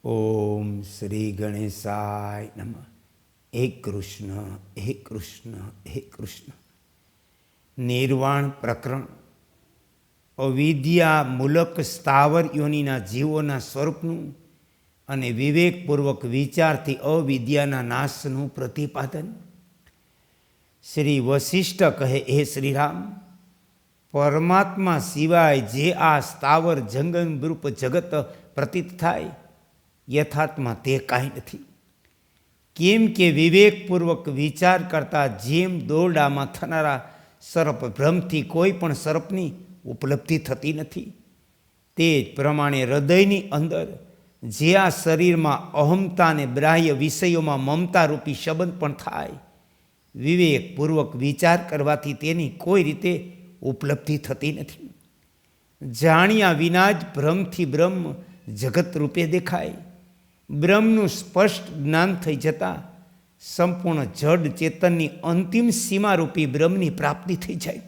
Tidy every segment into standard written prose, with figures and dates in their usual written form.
ઓમ શ્રી ગણેશાય નમઃ. હે કૃષ્ણ, હે કૃષ્ણ, હે કૃષ્ણ. નિર્વાણ પ્રકરણ. અવિદ્યા મૂલક સ્થાવર યોનિના જીવોના સ્વરૂપનું અને વિવેકપૂર્વક વિચારથી અવિદ્યાના નાશનું પ્રતિપાદન. શ્રી વશિષ્ઠ કહે, હે શ્રીરામ, પરમાત્મા સિવાય જે આ સ્થાવર જંગમરૂપ જગત પ્રતીત થાય, યથાર્થમાં તે કાંઈ નથી. કેમ કે વિવેકપૂર્વક વિચાર કરતા જેમ દોરડામાં થનારા સર્પ ભ્રમથી કોઈ પણ સર્પની ઉપલબ્ધિ થતી નથી, તે જ પ્રમાણે હૃદયની અંદર જે આ શરીરમાં અહમતા અને બાહ્ય વિષયોમાં મમતારૂપી સંબંધ પણ થાય, વિવેકપૂર્વક વિચાર કરવાથી તેની કોઈ રીતે ઉપલબ્ધિ થતી નથી. જાણ્યા વિના જ ભ્રમથી બ્રહ્મ જગત રૂપે દેખાય. બ્રહ્મનું સ્પષ્ટ જ્ઞાન થઈ જતાં સંપૂર્ણ જડ ચેતનની અંતિમ સીમારૂપી બ્રહ્મની પ્રાપ્તિ થઈ જાય.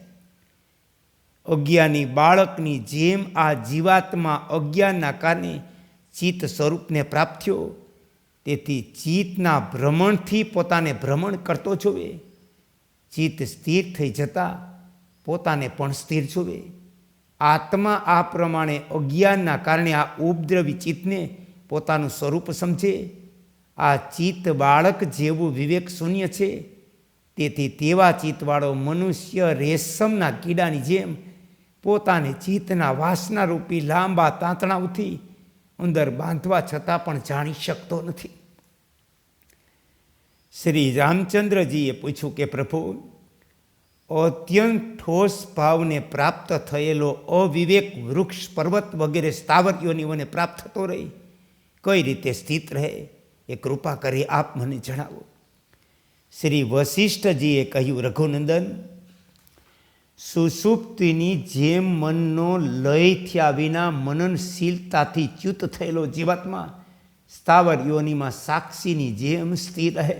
અજ્ઞાની બાળકની જેમ આ જીવાત્મા અજ્ઞાનના કારણે ચિત્ત સ્વરૂપને પ્રાપ્ત થયો, તેથી ચિત્તના ભ્રમણથી પોતાને ભ્રમણ કરતો જોવે. ચિત્ત સ્થિર થઈ જતાં પોતાને પણ સ્થિર જોવે. આત્મા આ પ્રમાણે અજ્ઞાનના કારણે આ ઉપદ્રવી ચિત્તને પોતાનું સ્વરૂપ સમજે. આ ચિત્ત બાળક જેવું વિવેક શૂન્ય છે, તેથી તેવા ચિત્તવાળો મનુષ્ય રેશમના કીડાની જેમ પોતાને ચિત્તના વાસનારૂપી લાંબા તાંતણાઓથી અંદર બાંધવા છતાં પણ જાણી શકતો નથી. શ્રી રામચંદ્રજીએ પૂછ્યું કે પ્રભુ, અત્યંત ઠોસ ભાવને પ્રાપ્ત થયેલો અવિવેક વૃક્ષ, પર્વત વગેરે સ્થાવર યોનિઓને પ્રાપ્ત થતો રહી કઈ રીતે સ્થિત રહે, એ કૃપા કરી આપ મને જણાવો. શ્રી વશિષ્ઠજીએ કહ્યું, રઘુનંદન, સુષુપ્તિની જેમ મનનો લય થયા વિના મનનશીલતાથી ચ્યુત થયેલો જીવાત્મા સ્થાવર યોનિમાં સાક્ષીની જેમ સ્થિર રહે.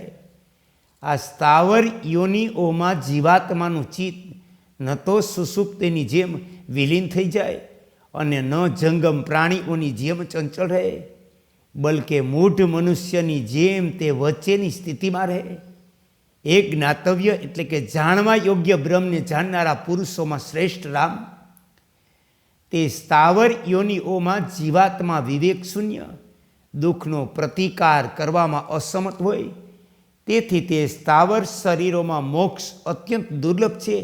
આ સ્થાવર યોનિઓમાં જીવાત્માનું ચિત્ત ન તો સુષુપ્તિની જેમ વિલીન થઈ જાય અને ન જંગમ પ્રાણીઓની જેમ ચંચળ રહે, બલકે મૂઢ મનુષ્યની જેમ તે વચ્ચેની સ્થિતિમાં રહે. એ જ્ઞાતવ્ય એટલે કે જાણવા યોગ્ય બ્રહ્મને જાણનારા પુરુષોમાં શ્રેષ્ઠ રામ, તે સ્થાવર યોનિઓમાં જીવાત્મા વિવેક શૂન્ય, દુઃખનો પ્રતિકાર કરવામાં અસમર્થ હોય, તેથી તે સ્થાવર શરીરોમાં મોક્ષ અત્યંત દુર્લભ છે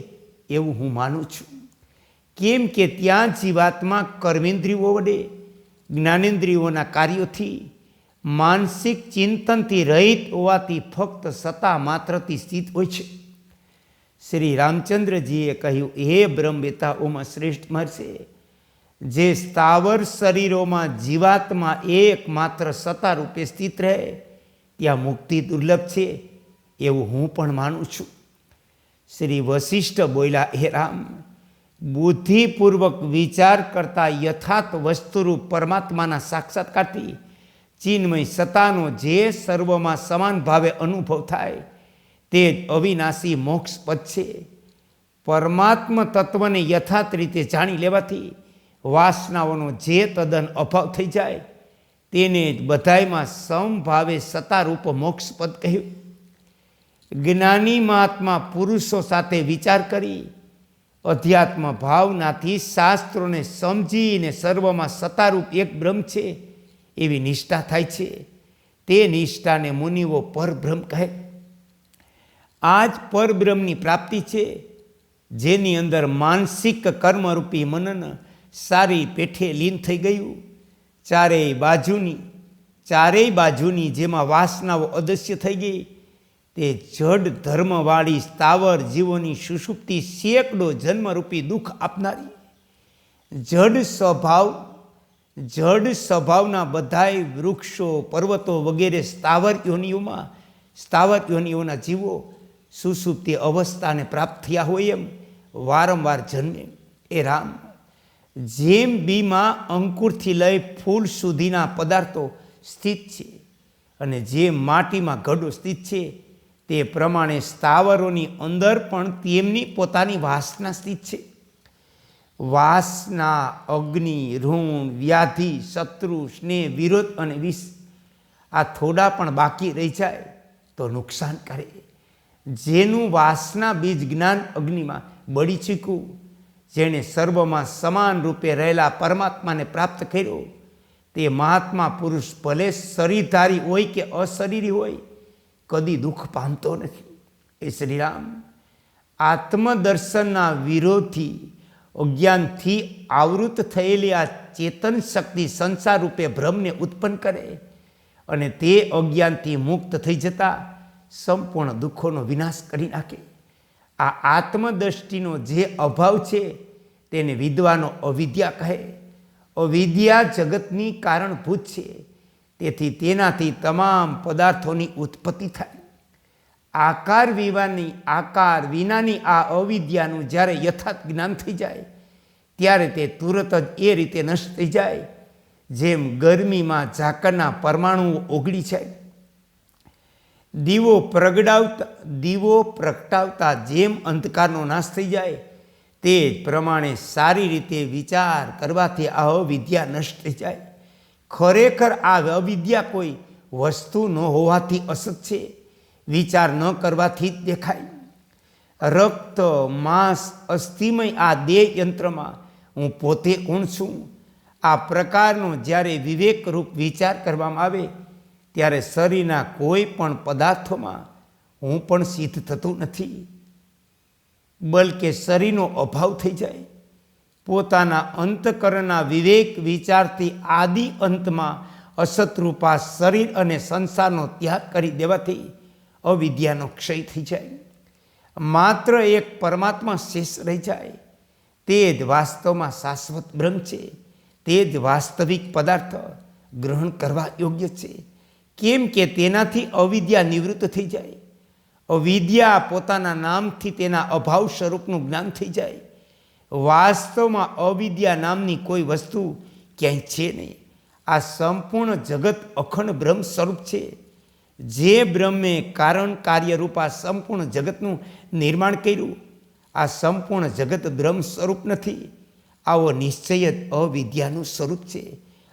એવું હું માનું છું. કેમ કે ત્યાં જીવાત્મા કર્મેન્દ્રિયો વડે જ્ઞાનેન્દ્રિયોના કાર્યોથી માનસિક ચિંતનથી રહિત હોવાથી ફક્ત સત્તા માત્રથી સ્થિત હોય છે. શ્રી રામચંદ્રજીએ કહ્યું, હે બ્રહ્મવેતાઓમાં શ્રેષ્ઠ મહર્ષિ, જે સ્થાવર શરીરોમાં જીવાત્મા એકમાત્ર સત્તા રૂપે સ્થિત રહે, ત્યાં મુક્તિ દુર્લભ છે એવું હું પણ માનું છું. શ્રી વશિષ્ઠ બોલ્યા, હે રામ, બુદ્ધિપૂર્વક વિચાર કરતા યથાર્થ વસ્તુરૂપ પરમાત્માના સાક્ષાત્કારથી ચિન્મય સત્તાનો જે સર્વમાં સમાન ભાવે અનુભવ થાય, તે જ અવિનાશી મોક્ષ પદ છે. પરમાત્મ તત્વને યથાર્થ રીતે જાણી લેવાથી વાસનાઓનો જે તદ્દન અભાવ થઈ જાય, તેને જ બધાયમાં સમભાવે સત્તારૂપ મોક્ષ પદ કહ્યું. જ્ઞાની મહાત્મા પુરુષો સાથે વિચાર કરી અધ્યાત્મ ભાવનાથી શાસ્ત્રોને સમજીને સર્વમાં સત્તારૂપ એક બ્રહ્મ છે એવી નિષ્ઠા થાય છે. તે નિષ્ઠાને મુનિઓ પરબ્રહ્મ કહે. આ જ પરબ્રહ્મની પ્રાપ્તિ છે, જેની અંદર માનસિક કર્મરૂપી મનન સારી પેઠે લીન થઈ ગયું. ચારેય બાજુની જેમાં વાસનાઓ અદસ્ય થઈ ગઈ, તે જડ ધર્મવાળી સ્થાવર જીવોની સુષુપ્તિ સેંકડો જન્મરૂપી દુઃખ આપનારી, જડ સ્વભાવના બધાય વૃક્ષો, પર્વતો વગેરે સ્થાવર યોનિઓના જીવો સુષુપ્તિ અવસ્થાને પ્રાપ્ત થયા હોય એમ વારંવાર જન્મે. એ રામ, જેમ બીમાં અંકુરથી લઈ ફૂલ સુધીના પદાર્થો સ્થિત છે અને જેમ માટીમાં ઘડો સ્થિત છે, તે પ્રમાણે સ્થાવરોની અંદર પણ તેમની પોતાની વાસના સ્થિત છે. વાસના, અગ્નિ, ઋણ, વ્યાધિ, શત્રુ, સ્નેહ, વિરોધ અને વિષ આ થોડા પણ બાકી રહી જાય તો નુકસાન કરે. જેનું વાસના બીજ જ્ઞાન અગ્નિમાં બળી ચૂક્યું, જેણે સર્વમાં સમાન રૂપે રહેલા પરમાત્માને પ્રાપ્ત કર્યો, તે મહાત્મા પુરુષ ભલે શરીરધારી હોય કે અશરીરી હોય, કદી દુઃખ પામતો નથી. એ શ્રીરામ, આત્મદર્શનના વિરોધથી અજ્ઞાનથી આવૃત થયેલી આ ચેતન શક્તિ સંસાર રૂપે ભ્રમને ઉત્પન્ન કરે અને તે અજ્ઞાનથી મુક્ત થઈ જતા સંપૂર્ણ દુઃખોનો વિનાશ કરી નાખે. આ આત્મદ્રષ્ટિનો જે અભાવ છે તેને વિદ્વાનો અવિદ્યા કહે. અવિદ્યા જગતની કારણભૂત છે, તેથી તેનાથી તમામ પદાર્થોની ઉત્પત્તિ થાય. આકાર વિનાની આ અવિદ્યાનું જ્યારે યથાર્થ જ્ઞાન થઈ જાય ત્યારે તે તુરત જ એ રીતે નષ્ટ થઈ જાય જેમ ગરમીમાં ઝાકળના પરમાણુઓ ઓગળી જાય. દીવો પ્રગટાવતા જેમ અંધકારનો નાશ થઈ જાય તે જ પ્રમાણે સારી રીતે વિચાર કરવાથી આ અવિદ્યા નષ્ટ થઈ જાય. ખરેખર આ અવિદ્યા કોઈ વસ્તુ ન હોવાથી અસત છે, વિચાર ન કરવાથી જ દેખાય. રક્ત માંસ અસ્થિમય આ દેહ યંત્રમાં હું પોતે કોણ છું, આ પ્રકારનો જ્યારે વિવેકરૂપ વિચાર કરવામાં આવે ત્યારે શરીરના કોઈ પણ પદાર્થોમાં હું પણ સિદ્ધ થતું નથી, બલકે શરીરનો અભાવ થઈ જાય. પોતાના અંતકરણના વિવેક વિચારથી આદિ અંતમાં અસતરૂપા શરીર અને સંસારનો ત્યાગ કરી દેવાથી અવિદ્યાનો ક્ષય થઈ જાય. માત્ર એક પરમાત્મા શેષ રહી જાય. તે જ વાસ્તવમાં શાશ્વત બ્રહ્મ છે. તે જ વાસ્તવિક પદાર્થ ગ્રહણ કરવા યોગ્ય છે, કેમ કે તેનાથી અવિદ્યા નિવૃત્ત થઈ જાય. અવિદ્યા પોતાના નામથી તેના અભાવ સ્વરૂપનું જ્ઞાન થઈ જાય. વાસ્તવમાં અવિદ્યા નામની કોઈ વસ્તુ ક્યાંય છે નહીં. આ સંપૂર્ણ જગત અખંડ બ્રહ્મ સ્વરૂપ છે. જે બ્રહ્મે કારણ કાર્યરૂપા સંપૂર્ણ જગતનું નિર્માણ કર્યું, આ સંપૂર્ણ જગત બ્રહ્મ સ્વરૂપ નથી. આવો નિશ્ચય જ અવિદ્યાનું સ્વરૂપ છે.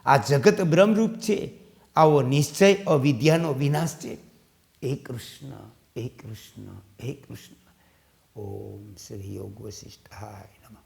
આ જગત બ્રહ્મરૂપ છે. આવો નિશ્ચય અવિદ્યાનો વિનાશ છે. હે કૃષ્ણ, હે કૃષ્ણ, હે કૃષ્ણ. ઓમ શ્રી યોગ વશિષ્ઠાય નમઃ.